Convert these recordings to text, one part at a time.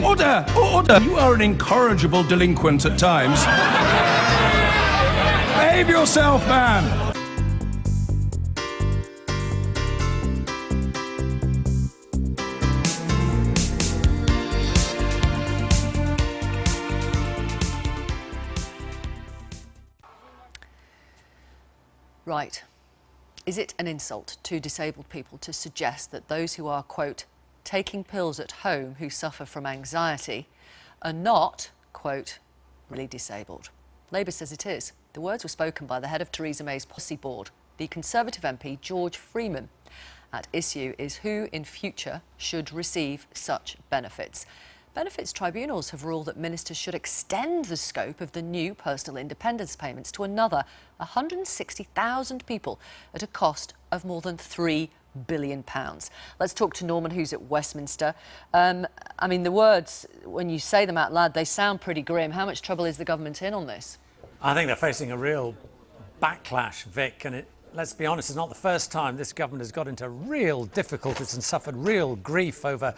Order! Order! You are an incorrigible delinquent at times. Behave yourself, man! Right. Is it an insult to disabled people to suggest that those who are, quote, taking pills at home who suffer from anxiety are not, quote, really disabled? Labour says it is. The words were spoken by the head of Theresa May's policy board, the Conservative MP George Freeman. At issue is who in future should receive such benefits. Benefits tribunals have ruled that ministers should extend the scope of the new personal independence payments to another 160,000 people at a cost of more than £3 billion. Let's talk to Norman, who's at Westminster. I mean, the words, when you say them out loud, they sound pretty grim. How much trouble is the government in on this? I think they're facing a real backlash, Vic, and let's be honest, it's not the first time this government has got into real difficulties and suffered real grief over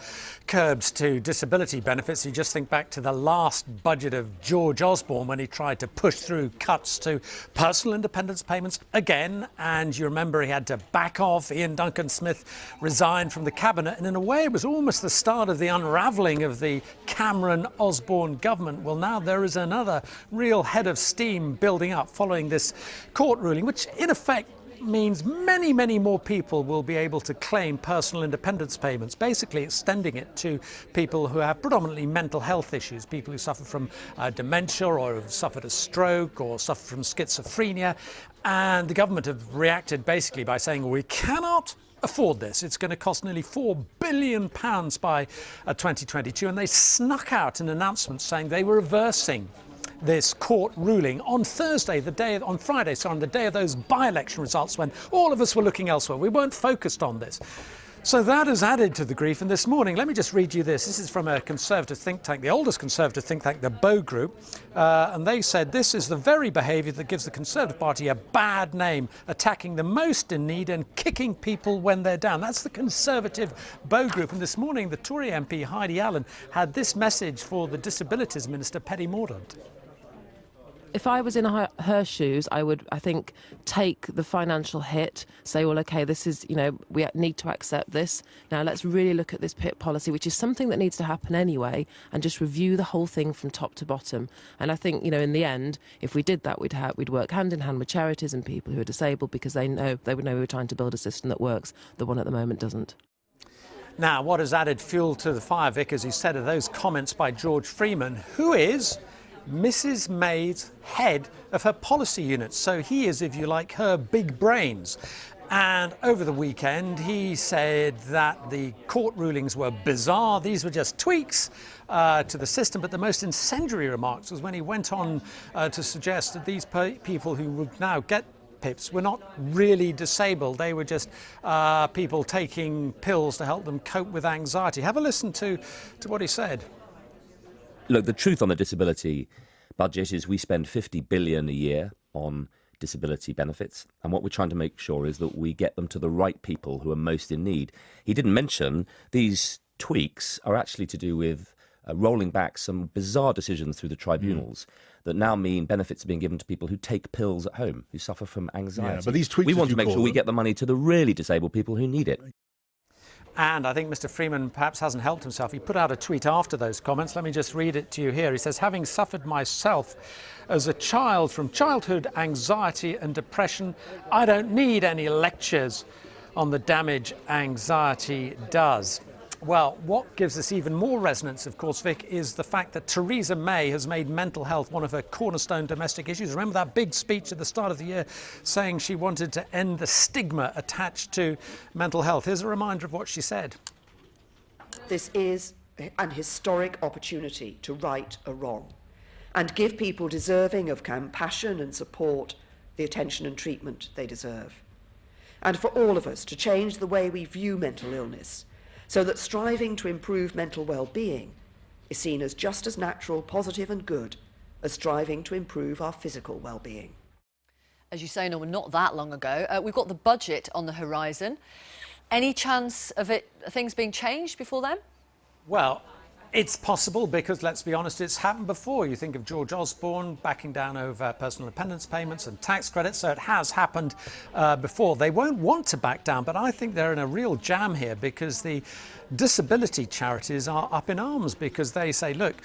curbs to disability benefits. You just think back to the last budget of George Osborne when he tried to push through cuts to personal independence payments again, and you remember he had to back off. Ian Duncan Smith resigned from the cabinet, and in a way it was almost the start of the unravelling of the Cameron-Osborne government. Well, now there is another real head of steam building up following this court ruling, which in effect means many, many more people will be able to claim personal independence payments, basically extending it to people who have predominantly mental health issues, people who suffer from dementia or have suffered a stroke or suffer from schizophrenia. And the government have reacted basically by saying, well, we cannot afford this. It's going to cost nearly £4 billion by 2022. And they snuck out an announcement saying they were reversing this court ruling on Friday, on the day of those by-election results when all of us were looking elsewhere. We weren't focused on this. So that has added to the grief. And this morning, let me just read you this. This is from a Conservative think tank, the oldest Conservative think tank, the Bow Group. And they said this is the very behaviour that gives the Conservative Party a bad name, attacking the most in need and kicking people when they're down. That's the Conservative Bow Group. And this morning, the Tory MP, Heidi Allen, had this message for the Disabilities Minister, Penny Mordaunt. If I was in her shoes, I would, I think, take the financial hit, say, well, OK, this is, we need to accept this. Now, let's really look at this PIP policy, which is something that needs to happen anyway, and just review the whole thing from top to bottom. And I think, in the end, if we did that, we'd work hand in hand with charities and people who are disabled, because they would know we were trying to build a system that works. The one at the moment doesn't. Now, what has added fuel to the fire, Vic, as you said, are those comments by George Freeman, who is Mrs May's head of her policy unit. So he is, if you like, her big brains. And over the weekend, he said that the court rulings were bizarre. These were just tweaks to the system. But the most incendiary remarks was when he went on to suggest that these people who would now get PIPs were not really disabled. They were just people taking pills to help them cope with anxiety. Have a listen to what he said. Look, the truth on the disability budget is we spend £50 billion a year on disability benefits, and what we're trying to make sure is that we get them to the right people who are most in need. He didn't mention these tweaks are actually to do with rolling back some bizarre decisions through the tribunals that now mean benefits are being given to people who take pills at home, who suffer from anxiety. Yeah, but these tweaks, we want to make sure we get the money to the really disabled people who need it. And I think Mr Freeman perhaps hasn't helped himself. He put out a tweet after those comments. Let me just read it to you here. He says, having suffered myself as a child from childhood anxiety and depression, I don't need any lectures on the damage anxiety does. Well, what gives us even more resonance, of course, Vic, is the fact that Theresa May has made mental health one of her cornerstone domestic issues. Remember that big speech at the start of the year saying she wanted to end the stigma attached to mental health? Here's a reminder of what she said. This is an historic opportunity to right a wrong and give people deserving of compassion and support the attention and treatment they deserve. And for all of us to change the way we view mental illness, so that striving to improve mental well-being is seen as just as natural, positive and good as striving to improve our physical well-being. As you say, Norman, not that long ago, we've got the budget on the horizon. Any chance of things being changed before then? Well, It's possible because, let's be honest, it's happened before. You think of George Osborne backing down over personal dependence payments and tax credits, so it has happened before. They won't want to back down, but I think they're in a real jam here because the disability charities are up in arms because they say, look,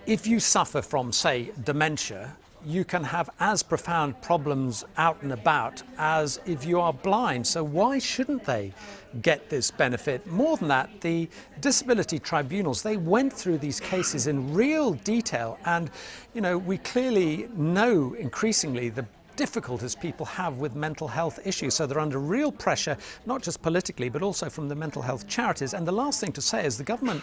if you suffer from, say, dementia, you can have as profound problems out and about as if you are blind. So why shouldn't they get this benefit? More than that, the disability tribunals, they went through these cases in real detail. And, you know, we clearly know increasingly the difficulties people have with mental health issues. So they're under real pressure, not just politically, but also from the mental health charities. And the last thing to say is the government,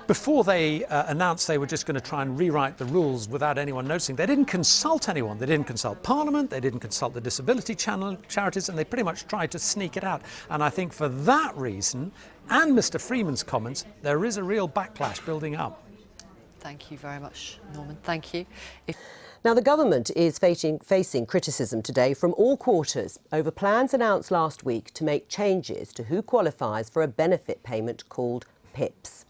before they announced they were just going to try and rewrite the rules without anyone noticing, they didn't consult anyone. They didn't consult Parliament, they didn't consult the disability charities, and they pretty much tried to sneak it out. And I think for that reason, and Mr. Freeman's comments, there is a real backlash building up. Thank you very much, Norman. Thank you. Now, the government is facing criticism today from all quarters over plans announced last week to make changes to who qualifies for a benefit payment called PIPs.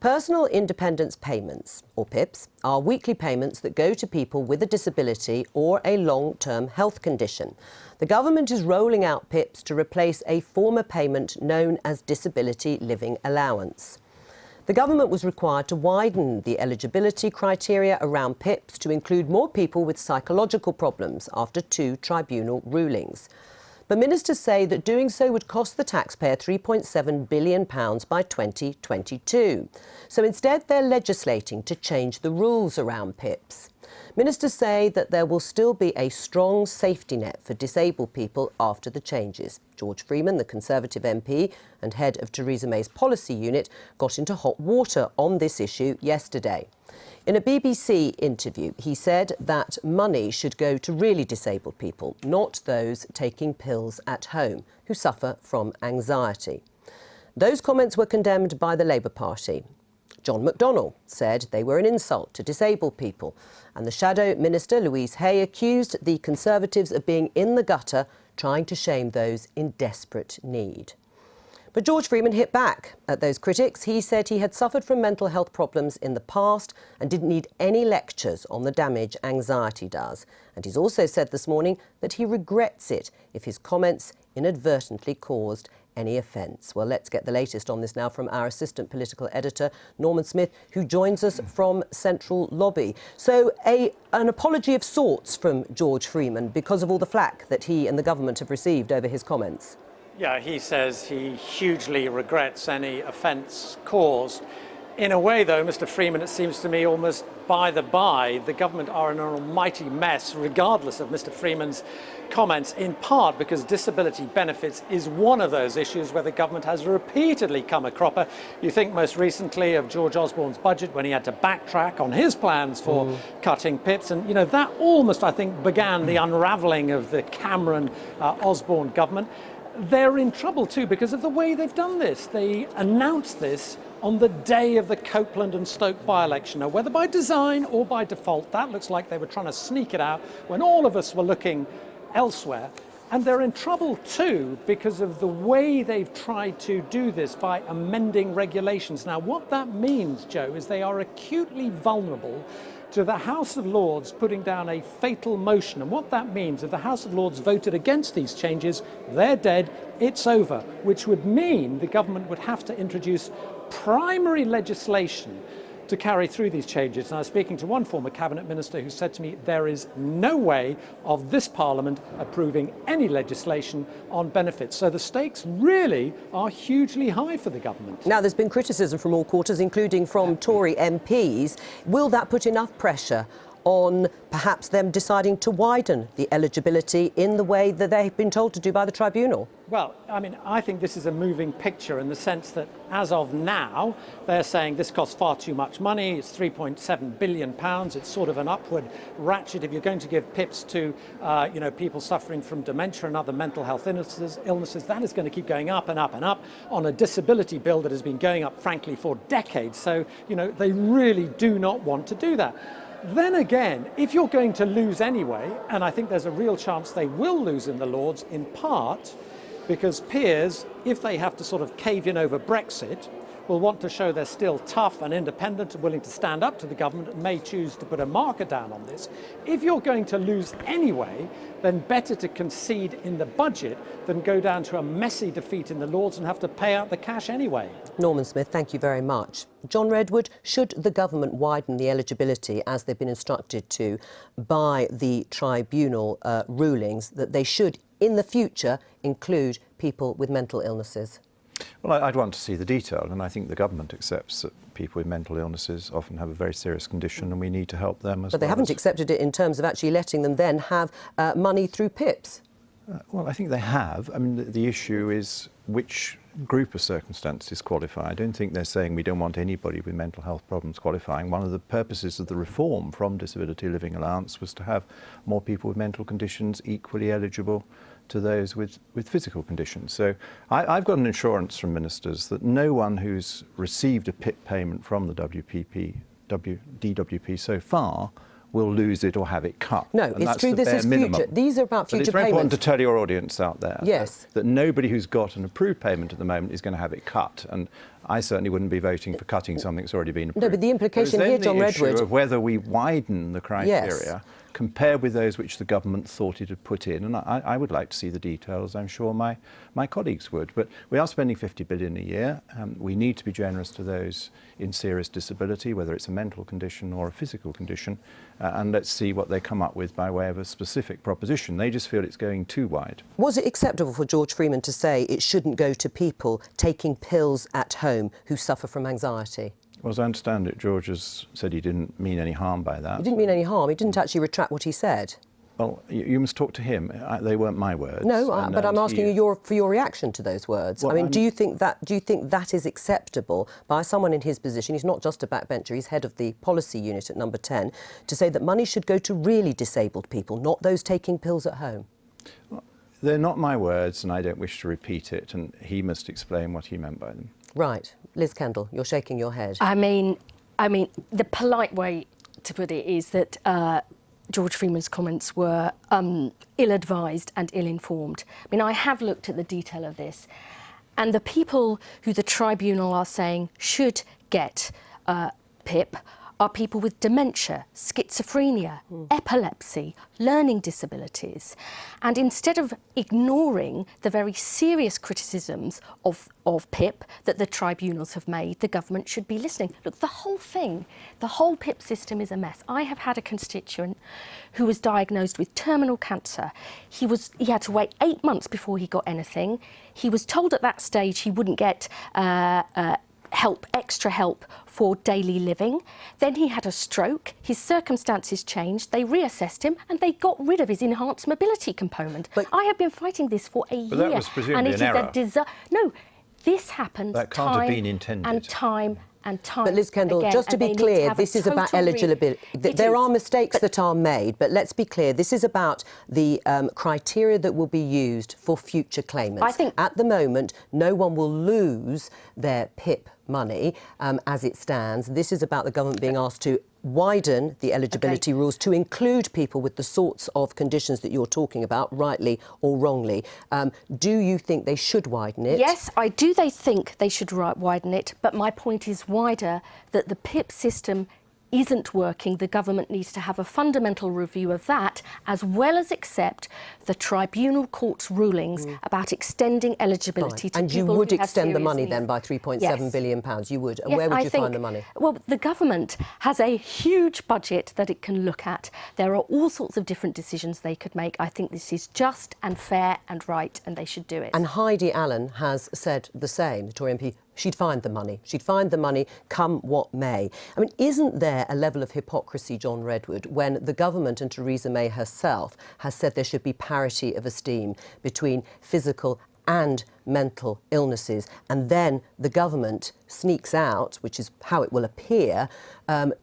Personal Independence Payments, or PIPs, are weekly payments that go to people with a disability or a long-term health condition. The government is rolling out PIPs to replace a former payment known as Disability Living Allowance. The government was required to widen the eligibility criteria around PIPs to include more people with psychological problems after 2 tribunal rulings. But ministers say that doing so would cost the taxpayer £3.7 billion by 2022. So instead, they're legislating to change the rules around PIPs. Ministers say that there will still be a strong safety net for disabled people after the changes. George Freeman, the Conservative MP and head of Theresa May's policy unit, got into hot water on this issue yesterday. In a BBC interview, he said that money should go to really disabled people, not those taking pills at home who suffer from anxiety. Those comments were condemned by the Labour Party. John McDonnell said they were an insult to disabled people, and the Shadow Minister, Louise Hay, accused the Conservatives of being in the gutter, trying to shame those in desperate need. But George Freeman hit back at those critics. He said he had suffered from mental health problems in the past and didn't need any lectures on the damage anxiety does. And he's also said this morning that he regrets it if his comments inadvertently caused any offence. Well, let's get the latest on this now from our assistant political editor, Norman Smith, who joins us from Central Lobby. So an apology of sorts from George Freeman because of all the flack that he and the government have received over his comments. Yeah, he says he hugely regrets any offence caused. In a way, though, Mr. Freeman, it seems to me almost by the by, the government are in an almighty mess, regardless of Mr. Freeman's comments, in part because disability benefits is one of those issues where the government has repeatedly come a cropper. You think most recently of George Osborne's budget when he had to backtrack on his plans for cutting PIPs. And, you know, that almost, I think, began the unravelling of the Cameron-Osborne government. They're in trouble too because of the way they've done this. They announced this on the day of the Copeland and Stoke by-election. Now, whether by design or by default, that looks like they were trying to sneak it out when all of us were looking elsewhere. And they're in trouble too because of the way they've tried to do this by amending regulations. Now, what that means, Joe, is they are acutely vulnerable to the House of Lords putting down a fatal motion. And what that means, if the House of Lords voted against these changes, they're dead, it's over, which would mean the government would have to introduce primary legislation to carry through these changes. And I was speaking to one former cabinet minister who said to me, there is no way of this parliament approving any legislation on benefits. So the stakes really are hugely high for the government. Now, there's been criticism from all quarters, including from Tory MPs. Will that put enough pressure on perhaps them deciding to widen the eligibility in the way that they've been told to do by the tribunal? Well, I mean, I think this is a moving picture in the sense that as of now, they're saying this costs far too much money. It's £3.7 billion. It's sort of an upward ratchet. If you're going to give PIPs to, people suffering from dementia and other mental health illnesses, that is going to keep going up and up and up on a disability bill that has been going up, frankly, for decades. So, they really do not want to do that. Then again, if you're going to lose anyway, and I think there's a real chance they will lose in the Lords, in part because peers, if they have to sort of cave in over Brexit, will want to show they're still tough and independent and willing to stand up to the government and may choose to put a marker down on this. If you're going to lose anyway, then better to concede in the budget than go down to a messy defeat in the Lords and have to pay out the cash anyway. Norman Smith, thank you very much. John Redwood, should the government widen the eligibility, as they've been instructed to, by the tribunal rulings, that they should, in the future, include people with mental illnesses? Well, I'd want to see the detail, and I think the government accepts that people with mental illnesses often have a very serious condition and we need to help them as well. But they haven't accepted it in terms of actually letting them then have money through PIPs. Well, I think they have. I mean, the issue is which group of circumstances qualify. I don't think they're saying we don't want anybody with mental health problems qualifying. One of the purposes of the reform from Disability Living Allowance was to have more people with mental conditions equally eligible to those with physical conditions. So I've got an assurance from ministers that no one who's received a PIP payment from the DWP so far will lose it or have it cut. No, and it's true. This is minimum. future. These are about future but it's very payments. important to tell your audience out there that nobody who's got an approved payment at the moment is going to have it cut. And I certainly wouldn't be voting for cutting something that's already been approved. No, but the implication here, John Redwood, the issue of whether we widen the criteria compared with those which the government thought it had put in, and I would like to see the details. I'm sure my colleagues would. But we are spending $50 billion a year. We need to be generous to those in serious disability, whether it's a mental condition or a physical condition, and let's see what they come up with by way of a specific proposition. They just feel it's going too wide. Was it acceptable for George Freeman to say it shouldn't go to people taking pills at home who suffer from anxiety? Well, as I understand it, George has said he didn't mean any harm by that. He didn't mean any harm. He didn't actually retract what he said. Well, you must talk to him. They weren't my words. No, but I'm asking you for your reaction to those words. Well, I mean, do you think that is acceptable by someone in his position? He's not just a backbencher. He's head of the policy unit at Number 10, to say that money should go to really disabled people, not those taking pills at home. Well, they're not my words, and I don't wish to repeat it. And he must explain what he meant by them. Right, Liz Kendall, you're shaking your head. I mean, the polite way to put it is that George Freeman's comments were ill-advised and ill-informed. I mean, I have looked at the detail of this, and the people who the tribunal are saying should get PIP are people with dementia, schizophrenia, epilepsy, learning disabilities. And instead of ignoring the very serious criticisms of PIP that the tribunals have made, the government should be listening. Look, the whole PIP system is a mess. I have had a constituent who was diagnosed with terminal cancer. He had to wait 8 months before he got anything. He was told at that stage he wouldn't get extra help for daily living. Then he had a stroke, his circumstances changed, they reassessed him and they got rid of his enhanced mobility component. But I have been fighting this for a year. But that was presumably an error. No, this happened that can't have been intended. and time. But Liz Kendall, again, just to be clear, this is about eligibility. There are mistakes that are made, but let's be clear, this is about the criteria that will be used for future claimants. I think at the moment, no one will lose their PIP money as it stands. This is about the government being asked to widen the eligibility rules to include people with the sorts of conditions that you're talking about, rightly or wrongly. Do you think they should widen it? Yes, I do. They think they should widen it, but my point is wider, that the PIP system isn't working. The government needs to have a fundamental review of that, as well as accept the tribunal court's rulings about extending eligibility to and people you would who have extend the serious money needs. then by £3.7 billion pounds. You would. And Yes, where would I you think, find the money? Well, the government has a huge budget that it can look at. There are all sorts of different decisions they could make. I think this is just and fair and right, and they should do it. And Heidi Allen has said the same, the Tory MP. She'd find the money. She'd find the money come what may. I mean, isn't there a level of hypocrisy, John Redwood, when the government and Theresa May herself has said there should be parity of esteem between physical and mental illnesses, and then the government sneaks out, which is how it will appear,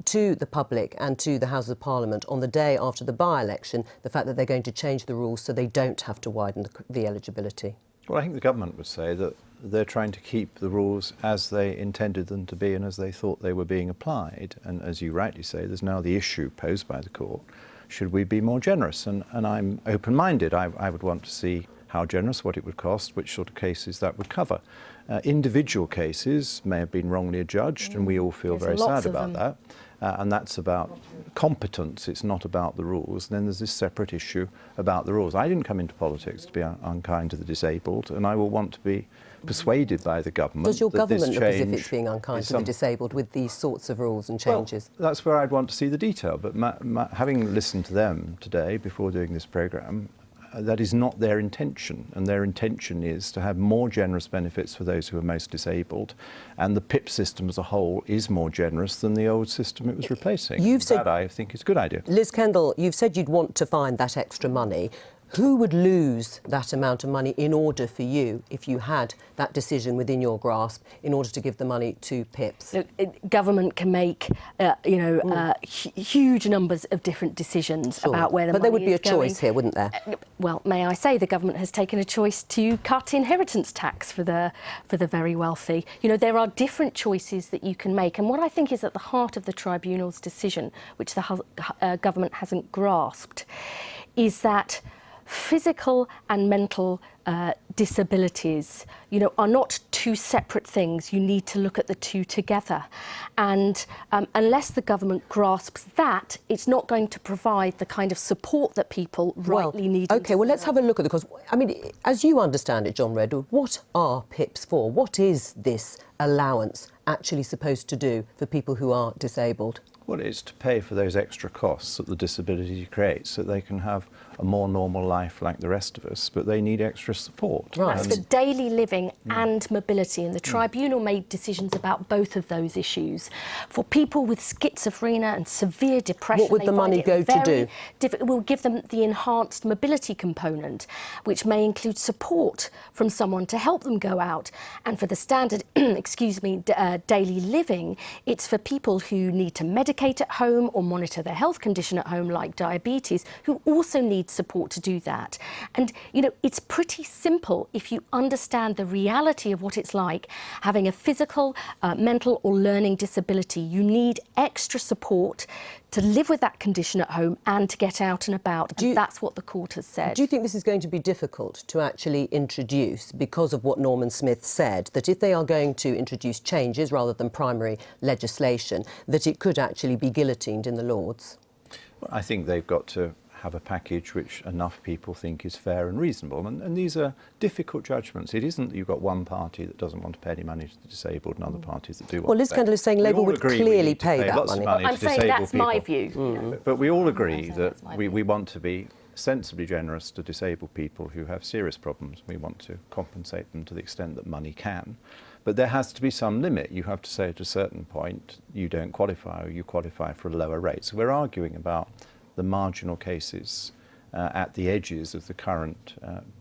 to the public and to the House of Parliament on the day after the by-election, the fact that they're going to change the rules so they don't have to widen the eligibility? Well, I think the government would say that they're trying to keep the rules as they intended them to be and as they thought they were being applied. And as you rightly say, there's now the issue posed by the court. Should we be more generous? And I'm open-minded. I would want to see how generous, what it would cost, which sort of cases that would cover. Individual cases may have been wrongly adjudged, and we all feel very sad about that. And that's about competence, it's not about the rules. And then there's this separate issue about the rules. I didn't come into politics to be unkind to the disabled, and I will want to be persuaded by the government. Does your that government this look as if change it's being unkind is to the disabled with these sorts of rules and changes? Well, that's where I'd want to see the detail. But having listened to them today before doing this programme, that is not their intention, and their intention is to have more generous benefits for those who are most disabled, and the PIP system as a whole is more generous than the old system it was replacing. That, I think, is a good idea. Liz Kendall, you've said you'd want to find that extra money. Who would lose that amount of money in order for you, if you had that decision within your grasp, in order to give the money to PIPs? Look, government can make, huge numbers of different decisions about where the money is going. But there would be a choice here, wouldn't there? Well, may I say, the government has taken a choice to cut inheritance tax for the very wealthy. You know, there are different choices that you can make, and what I think is at the heart of the tribunal's decision, which the government hasn't grasped, is that physical and mental disabilities, are not two separate things. You need to look at the two together. And unless the government grasps that, it's not going to provide the kind of support that people rightly need. OK, well, let's have a look at it, because, I mean, as you understand it, John Redwood, what are PIPs for? What is this allowance actually supposed to do for people who are disabled? Well, it's to pay for those extra costs that the disability creates so they can have a more normal life like the rest of us, but they need extra support. Right. That's for daily living and mobility, and the tribunal made decisions about both of those issues. For people with schizophrenia and severe depression, what would the money go to do? It will give them the enhanced mobility component, which may include support from someone to help them go out. And for the standard, daily living, it's for people who need to medicate at home or monitor their health condition at home, like diabetes, who also need support to do that. And, it's pretty simple if you understand the reality of what it's like having a physical, mental or learning disability. You need extra support to live with that condition at home and to get out and about. That's what the court has said. Do you think this is going to be difficult to actually introduce because of what Norman Smith said, that if they are going to introduce changes rather than primary legislation, that it could actually be guillotined in the Lords? Well, I think they've got to have a package which enough people think is fair and reasonable. And these are difficult judgments. It isn't that you've got one party that doesn't want to pay any money to the disabled and other parties that do want Well, Liz to pay. Kendall is saying Labour would clearly pay that money. I'm saying that's my view. But we all agree that we want to be sensibly generous to disabled people who have serious problems. We want to compensate them to the extent that money can. But there has to be some limit. You have to say at a certain point you don't qualify, or you qualify for a lower rate. So we're arguing about the marginal cases at the edges of the current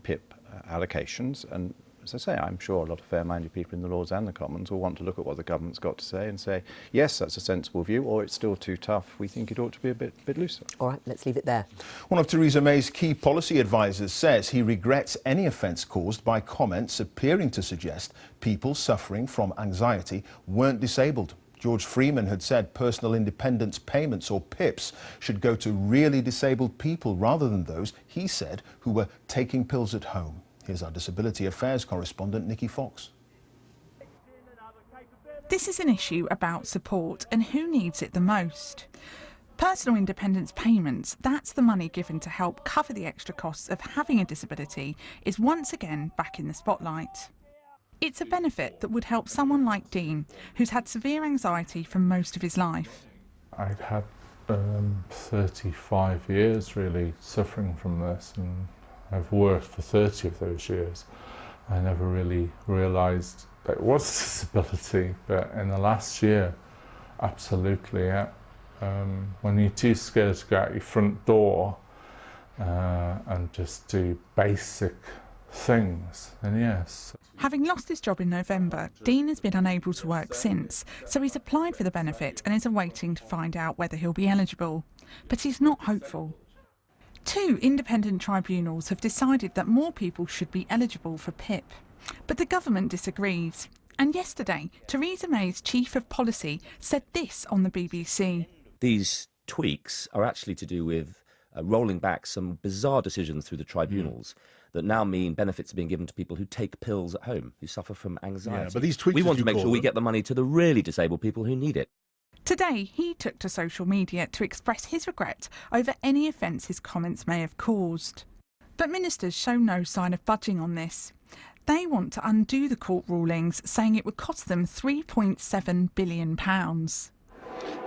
PIP allocations. And as I say, I'm sure a lot of fair-minded people in the Lords and the Commons will want to look at what the government's got to say and say, yes, that's a sensible view, or it's still too tough. We think it ought to be a bit looser. All right, let's leave it there. One of Theresa May's key policy advisers says he regrets any offence caused by comments appearing to suggest people suffering from anxiety weren't disabled. George Freeman had said personal independence payments, or PIPs, should go to really disabled people rather than those, he said, who were taking pills at home. Here's our Disability Affairs correspondent, Nikki Fox. This is an issue about support and who needs it the most. Personal independence payments, that's the money given to help cover the extra costs of having a disability, is once again back in the spotlight. It's a benefit that would help someone like Dean, who's had severe anxiety for most of his life. I'd had 35 years really suffering from this, and I've worked for 30 of those years. I never really realised that it was a disability, but in the last year, absolutely, yeah. When you're too scared to go out your front door and just do basic things, then yes. Having lost his job in November, Dean has been unable to work since, so he's applied for the benefit and is awaiting to find out whether he'll be eligible. But he's not hopeful. 2 independent tribunals have decided that more people should be eligible for PIP. But the government disagrees. And yesterday, Theresa May's chief of policy said this on the BBC. These tweaks are actually to do with rolling back some bizarre decisions through the tribunals that now mean benefits are being given to people who take pills at home, who suffer from anxiety. Yeah, but these tweets, we want as to you make sure call we them- get the money to the really disabled people who need it. Today, he took to social media to express his regret over any offence his comments may have caused. But ministers show no sign of budging on this. They want to undo the court rulings, saying it would cost them £3.7 billion.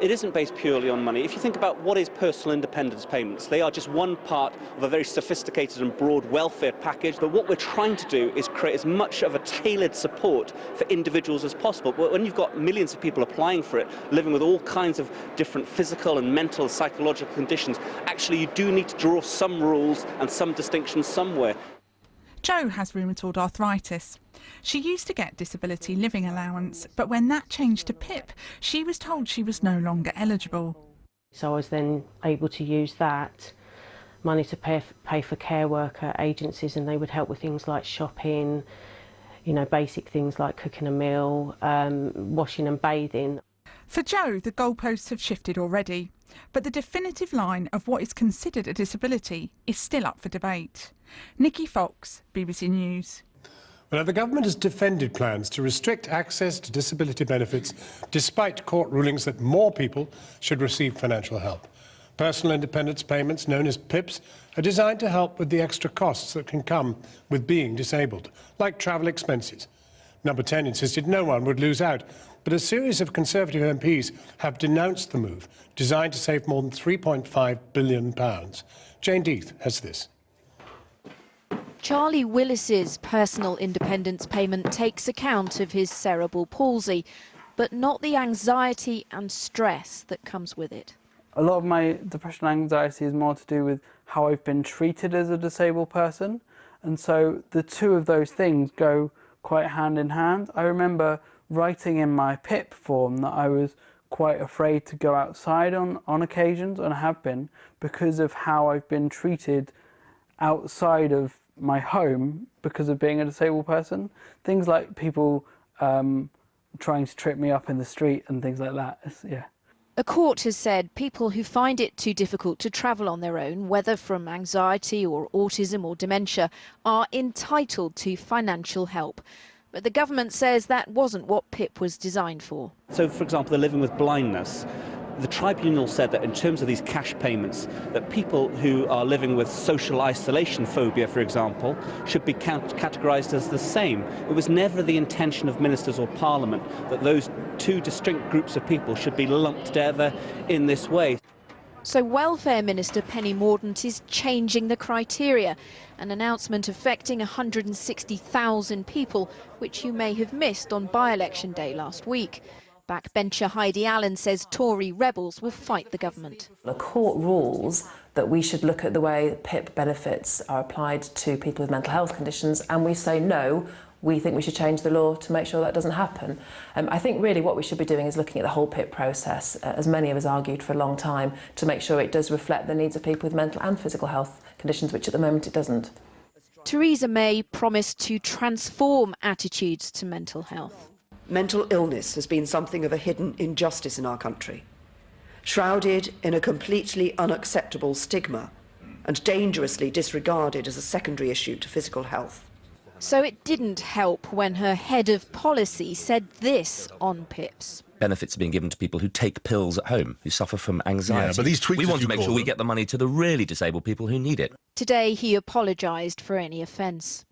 It isn't based purely on money. If you think about what is personal independence payments, they are just one part of a very sophisticated and broad welfare package. But what we're trying to do is create as much of a tailored support for individuals as possible. But when you've got millions of people applying for it, living with all kinds of different physical and mental and psychological conditions, actually you do need to draw some rules and some distinctions somewhere. Jo has rheumatoid arthritis. She used to get disability living allowance, but when that changed to PIP, she was told she was no longer eligible. So I was then able to use that money to pay for care worker agencies, and they would help with things like shopping, you know, basic things like cooking a meal, washing and bathing. For Jo, the goalposts have shifted already, but the definitive line of what is considered a disability is still up for debate. Nikki Fox, BBC News. Well, the government has defended plans to restrict access to disability benefits despite court rulings that more people should receive financial help. Personal independence payments, known as PIPs, are designed to help with the extra costs that can come with being disabled, like travel expenses. Number 10 insisted no one would lose out, but a series of Conservative MPs have denounced the move, designed to save more than £3.5 billion. Jane Death has this. Charlie Willis's personal independence payment takes account of his cerebral palsy, but not the anxiety and stress that comes with it. A lot of my depression and anxiety is more to do with how I've been treated as a disabled person, and so the two of those things go quite hand in hand. I remember writing in my PIP form that I was quite afraid to go outside on occasions, and I have been, because of how I've been treated outside of my home because of being a disabled person. Things like people trying to trip me up in the street and things like that. Yeah. A court has said people who find it too difficult to travel on their own, whether from anxiety or autism or dementia, are entitled to financial help. But the government says that wasn't what PIP was designed for. So, for example, they're living with blindness. The tribunal said that in terms of these cash payments, that people who are living with social isolation phobia, for example, should be categorised as the same. It was never the intention of ministers or Parliament that those two distinct groups of people should be lumped together in this way. So Welfare Minister Penny Mordaunt is changing the criteria, an announcement affecting 160,000 people, which you may have missed on by-election day last week. Backbencher Heidi Allen says Tory rebels will fight the government. The court rules that we should look at the way PIP benefits are applied to people with mental health conditions, and we say no, we think we should change the law to make sure that doesn't happen. I think really what we should be doing is looking at the whole PIP process, as many of us argued for a long time, to make sure it does reflect the needs of people with mental and physical health conditions, which at the moment it doesn't. Theresa May promised to transform attitudes to mental health. Mental illness has been something of a hidden injustice in our country, shrouded in a completely unacceptable stigma and dangerously disregarded as a secondary issue to physical health. So it didn't help when her head of policy said this on PIPs. Benefits are being given to people who take pills at home, who suffer from anxiety. Yeah, but these tweets, we want to make sure we them. get the money to the really disabled people who need it. Today he apologised for any offence.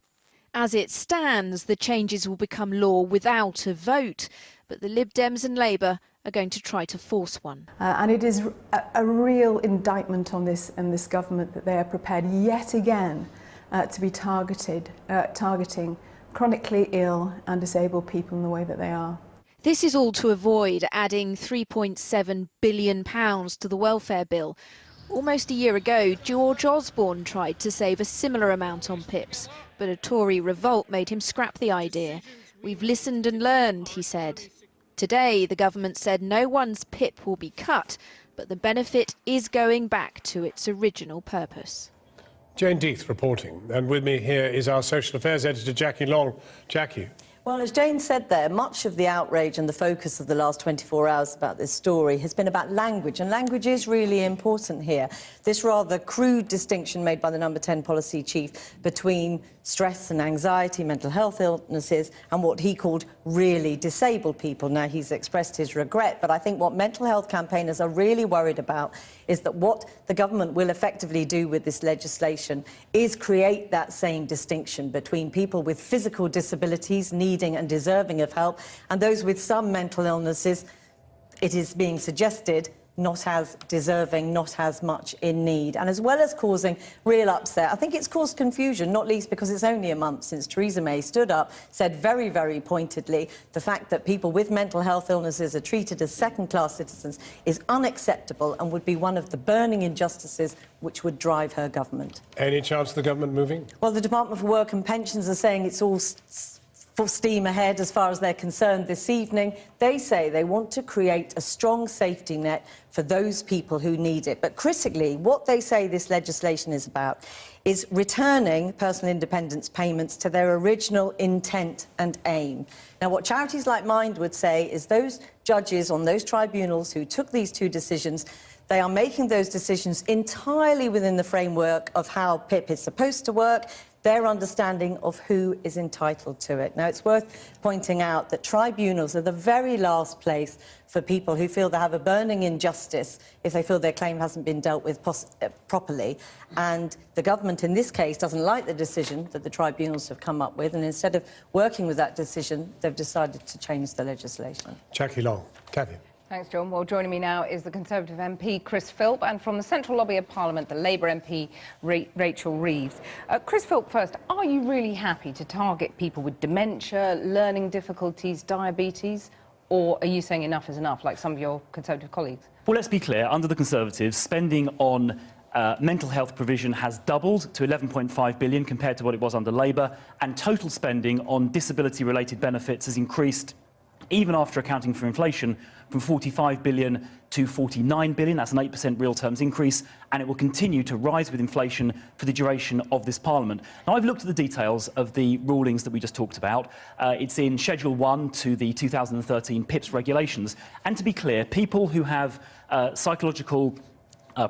As it stands, the changes will become law without a vote, but the Lib Dems and Labour are going to try to force one. And it is a real indictment on this and this government that they are prepared yet again to be targeting chronically ill and disabled people in the way that they are. This is all to avoid adding £3.7 billion to the welfare bill. Almost a year ago, George Osborne tried to save a similar amount on PIPs, but a Tory revolt made him scrap the idea. We've listened and learned, he said. Today, the government said no one's PIP will be cut, but the benefit is going back to its original purpose. Jane Death reporting, and with me here is our social affairs editor, Jackie Long. Jackie. Well, as Jane said there, much of the outrage and the focus of the last 24 hours about this story has been about language, and language is really important here. This rather crude distinction made by the number 10 policy chief between stress and anxiety, mental health illnesses, and what he called really disabled people. Now, he's expressed his regret, but I think what mental health campaigners are really worried about is that what the government will effectively do with this legislation is create that same distinction between people with physical disabilities needing and deserving of help and those with some mental illnesses, it is being suggested, not as deserving, not as much in need. And as well as causing real upset, I think it's caused confusion, not least because it's only a month since Theresa May stood up, said very, very pointedly, the fact that people with mental health illnesses are treated as second-class citizens is unacceptable and would be one of the burning injustices which would drive her government. Any chance of the government moving? Well, the Department for Work and Pensions are saying it's all full steam ahead as far as they're concerned this evening. They say they want to create a strong safety net for those people who need it. But critically, what they say this legislation is about is returning personal independence payments to their original intent and aim. Now, what charities like Mind would say is those judges on those tribunals who took these two decisions, they are making those decisions entirely within the framework of how PIP is supposed to work, their understanding of who is entitled to it. Now, it's worth pointing out that tribunals are the very last place for people who feel they have a burning injustice if they feel their claim hasn't been dealt with properly. And the government, in this case, doesn't like the decision that the tribunals have come up with, and instead of working with that decision, they've decided to change the legislation. Jackie Long. Kathy. Thanks, John. Well, joining me now is the Conservative MP, Chris Philp, and from the Central Lobby of Parliament, the Labour MP, Rachel Reeves. Chris Philp, first, are you really happy to target people with dementia, learning difficulties, diabetes, or are you saying enough is enough, like some of your Conservative colleagues? Well, let's be clear. Under the Conservatives, spending on mental health provision has doubled to 11.5 billion compared to what it was under Labour, and total spending on disability-related benefits has increased, even after accounting for inflation, from 45 billion to 49 billion. That's an 8% real terms increase, and it will continue to rise with inflation for the duration of this Parliament. Now, I've looked at the details of the rulings that we just talked about. It's in Schedule 1 to the 2013 PIPS regulations. And to be clear, people who have psychological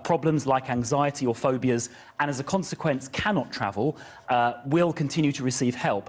problems like anxiety or phobias and as a consequence cannot travel will continue to receive help.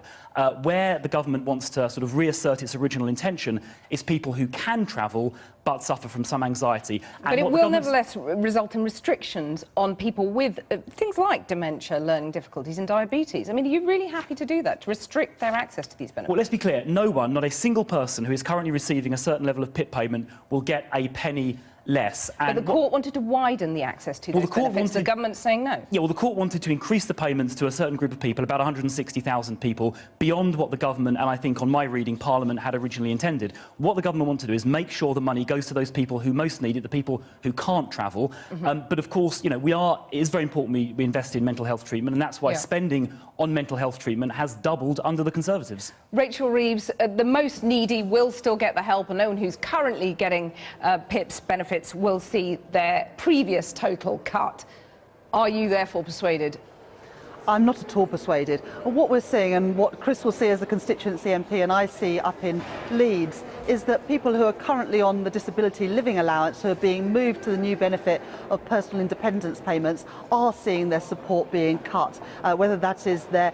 Where the government wants to sort of reassert its original intention is people who can travel but suffer from some anxiety. But it will nevertheless result in restrictions on people with things like dementia, learning difficulties and diabetes. I mean, are you really happy to do that, to restrict their access to these benefits? Well, let's be clear. No one, not a single person who is currently receiving a certain level of PIP payment will get a penny less. And but the court wanted to widen the access to those benefits. The government's saying no. Yeah, well, the court wanted to increase the payments to a certain group of people, about 160,000 people, beyond what the government, and I think on my reading, Parliament had originally intended. What the government wanted to do is make sure the money goes to those people who most need it, the people who can't travel. But of course, you know, it is very important we invest in mental health treatment, and that's why spending on mental health treatment has doubled under the Conservatives. Rachel Reeves, the most needy will still get the help, and no one who's currently getting PIP's benefits will see their previous total cut. Are you therefore persuaded? I'm not at all persuaded. What we're seeing, and what Chris will see as a constituency MP and I see up in Leeds, is that people who are currently on the disability living allowance, who are being moved to the new benefit of personal independence payments, are seeing their support being cut, whether that is their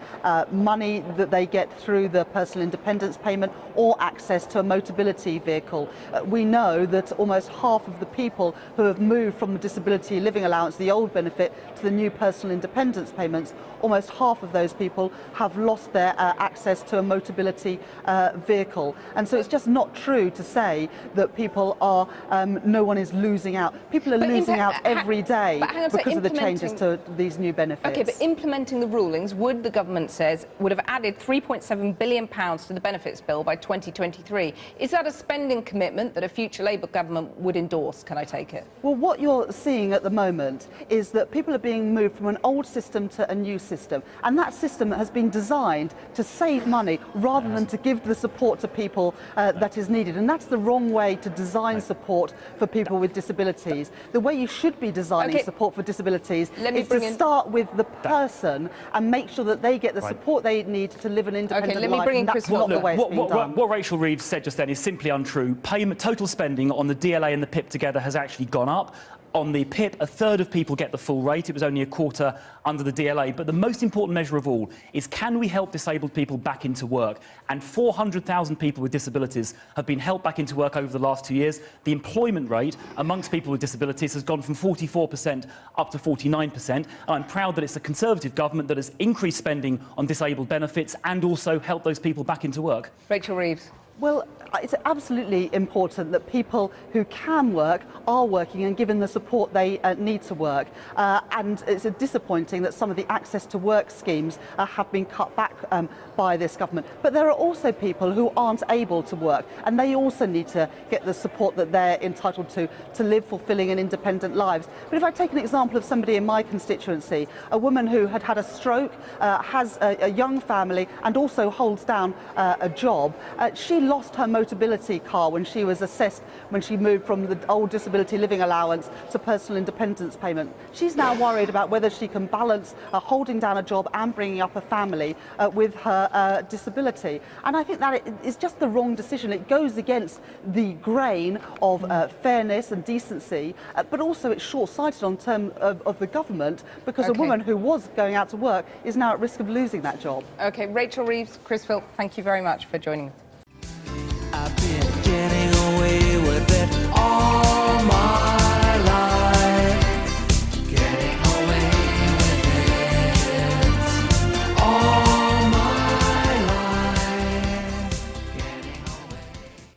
money that they get through the personal independence payment or access to a motability vehicle. We know that almost half of the people who have moved from the disability living allowance, the old benefit, to the new personal independence payments, almost half of those people have lost their access to a motability vehicle. And so it's just not true to say that people are, no one is losing out. People are losing out every day because of the changes to these new benefits. OK, but implementing the rulings, the government says, would have added £3.7 billion to the benefits bill by 2023. Is that a spending commitment that a future Labour government would endorse? Can I take it? Well, what you're seeing at the moment is that people are being moved from an old system to a new system, and that system has been designed to save money rather than to give the support to people that is needed, and that's the wrong way to design support for people with disabilities. The way you should be designing support for disabilities is to start with the person and make sure that they get the support they need to live an independent life. And that's not the way it's being done. What Rachel Reeves said just then is simply untrue. Total spending on the DLA and the PIP together has actually gone up. On the PIP, a third of people get the full rate. It was only a quarter under the DLA. But the most important measure of all is, can we help disabled people back into work? And 400,000 people with disabilities have been helped back into work over the last 2 years. The employment rate amongst people with disabilities has gone from 44% up to 49%. And I'm proud that it's a Conservative government that has increased spending on disabled benefits and also helped those people back into work. Rachel Reeves. Well, it's absolutely important that people who can work are working and given the support they need to work. And it's disappointing that some of the access to work schemes have been cut back by this government. But there are also people who aren't able to work, and they also need to get the support that they're entitled to live fulfilling and independent lives. But if I take an example of somebody in my constituency, a woman who had had a stroke, has a young family and also holds down a job, she lost her mobility car when she was assessed, when she moved from the old disability living allowance to personal independence payment. She's now worried about whether she can balance holding down a job and bringing up a family with her disability. And I think that is just the wrong decision. It goes against the grain of fairness and decency, but also it's short-sighted on terms of the government, because a woman who was going out to work is now at risk of losing that job. OK, Rachel Reeves, Chris Philp, thank you very much for joining us. I've been getting